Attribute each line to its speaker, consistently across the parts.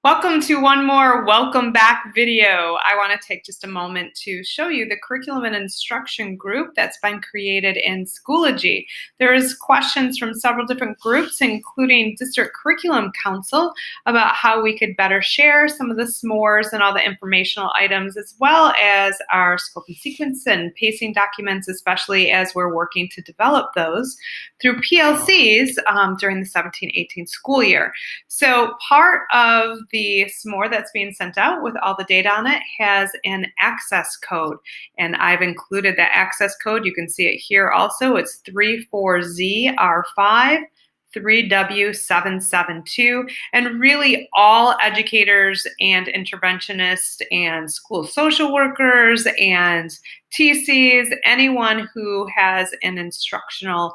Speaker 1: Welcome to one more welcome back video. I want to take just a moment to show you the curriculum and instruction group that's been created in Schoology. There's questions from several different groups, including District Curriculum Council, about how we could better share some of the SMOREs and all the informational items, as well as our scope and sequence and pacing documents, especially as we're working to develop those through PLCs during the 17-18 school year. So part of the SMORE that's being sent out with all the data on it has an access code, and I've included that access code. You can see it here also. It's 34ZR5 3W772, and really all educators and interventionists and school social workers and TCs, anyone who has an instructional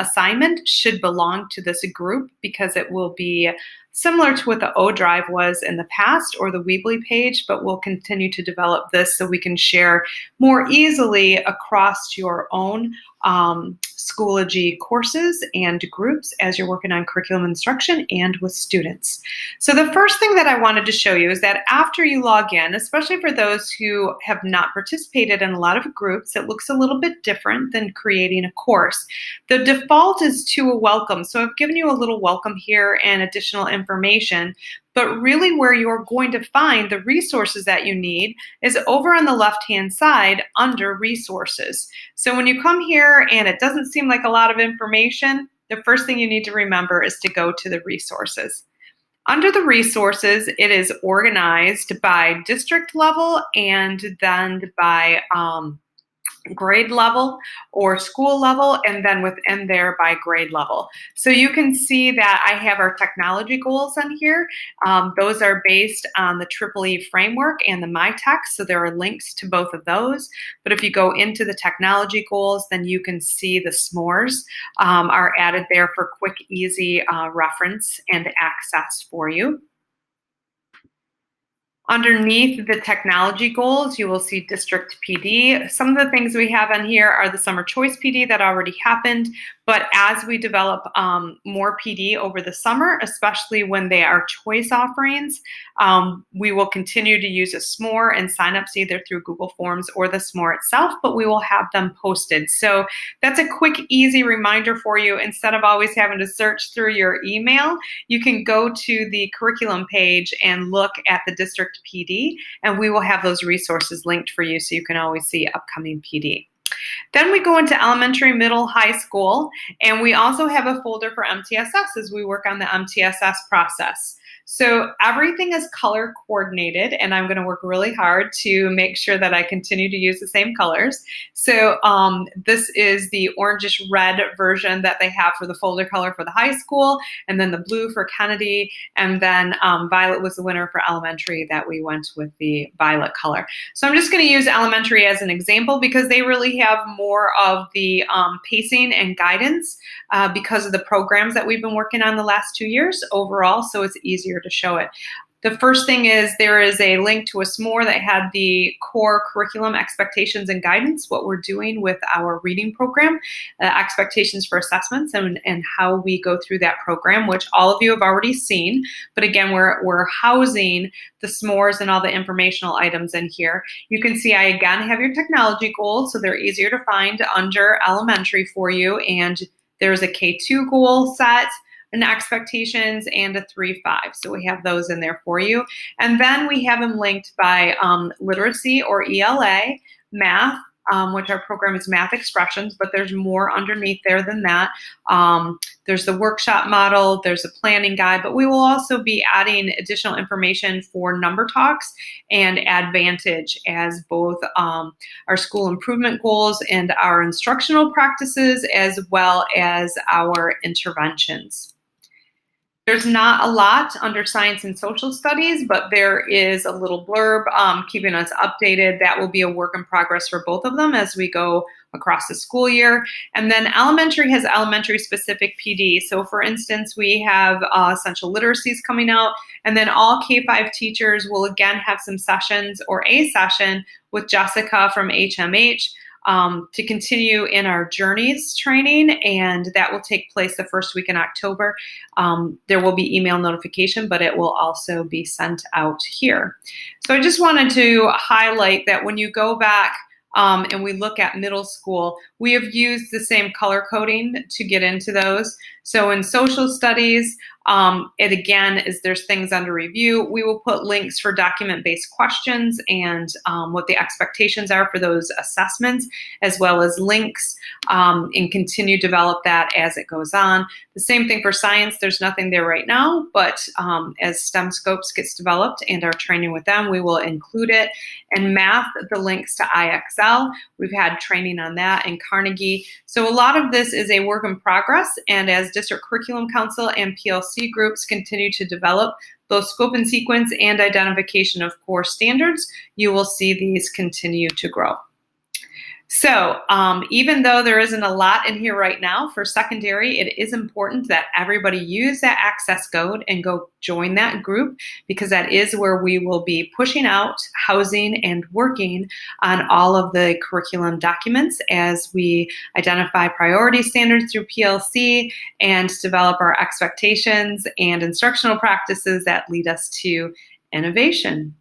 Speaker 1: assignment should belong to this group, because it will be similar to what the ODrive was in the past or the Weebly page, but we'll continue to develop this so we can share more easily across your own Schoology courses and groups as you're working on curriculum instruction and with students. So the first thing that I wanted to show you is that after you log in, especially for those who have not participated in a lot of groups, it looks a little bit different than creating a course. The default is to a welcome. So I've given you a little welcome here and additional information, but really where you're going to find the resources that you need is over on the left-hand side under resources. So when you come here and it doesn't seem like a lot of information, the first thing you need to remember is to go to the resources. Under the resources, it is organized by district level and then by grade level or school level, and then within there by grade level. So you can see that I have our technology goals on here. Those are based on the EEE framework and the MyText, so there are links to both of those. But if you go into the technology goals, then you can see the SMOREs are added there for quick, easy reference and access for you. Underneath the technology goals, you will see District PD. Some of the things we have on here are the Summer Choice PD that already happened, but as we develop more PD over the summer, especially when they are choice offerings, we will continue to use a SMORE and signups either through Google Forms or the SMORE itself, but we will have them posted. So that's a quick, easy reminder for you. Instead of always having to search through your email, you can go to the curriculum page and look at the District PD, and we will have those resources linked for you so you can always see upcoming PD. Then we go into elementary, middle, high school, and we also have a folder for MTSS as we work on the MTSS process. So everything is color coordinated, and I'm going to work really hard to make sure that I continue to use the same colors. So this is the orangish red version that they have for the folder color for the high school, and then the blue for Kennedy, and then violet was the winner for elementary that we went with the violet color. So I'm just going to use elementary as an example because they really have more of the pacing and guidance because of the programs that we've been working on the last 2 years overall, so it's easier to show it. The first thing is there is a link to a SMORE that had the core curriculum expectations and guidance, what we're doing with our reading program, expectations for assessments, and how we go through that program, which all of you have already seen. But again, we're housing the SMOREs and all the informational items in here. You can see I again have your technology goals, so they're easier to find under elementary for you. And there's a K2 goal set, and expectations, and a 3-5. So we have those in there for you. And then we have them linked by literacy or ELA, math, which our program is math expressions, but there's more underneath there than that. There's the workshop model, there's a planning guide, but we will also be adding additional information for number talks and Advantage as both our school improvement goals and our instructional practices, as well as our interventions. There's not a lot under science and social studies, but there is a little blurb keeping us updated. That will be a work in progress for both of them as we go across the school year. And then elementary has elementary specific PD. So for instance, we have essential literacies coming out, and then all K-5 teachers will again have some sessions or a session with Jessica from HMH to continue in our Journeys training, and that will take place the first week in October. There will be email notification, but it will also be sent out here. So I just wanted to highlight that when you go back and we look at middle school, we have used the same color coding to get into those. So in social studies, it again is there's things under review. We will put links for document-based questions and what the expectations are for those assessments, as well as links, and continue to develop that as it goes on. The same thing for science. There's nothing there right now, but as STEM Scopes gets developed and our training with them, we will include it. And math, the links to IXL, we've had training on that in Carnegie. So a lot of this is a work in progress, and as District Curriculum Council and PLC groups continue to develop both scope and sequence and identification of core standards, you will see these continue to grow. So even though there isn't a lot in here right now for secondary, it is important that everybody use that access code and go join that group, because that is where we will be pushing out, housing, and working on all of the curriculum documents as we identify priority standards through PLC and develop our expectations and instructional practices that lead us to innovation.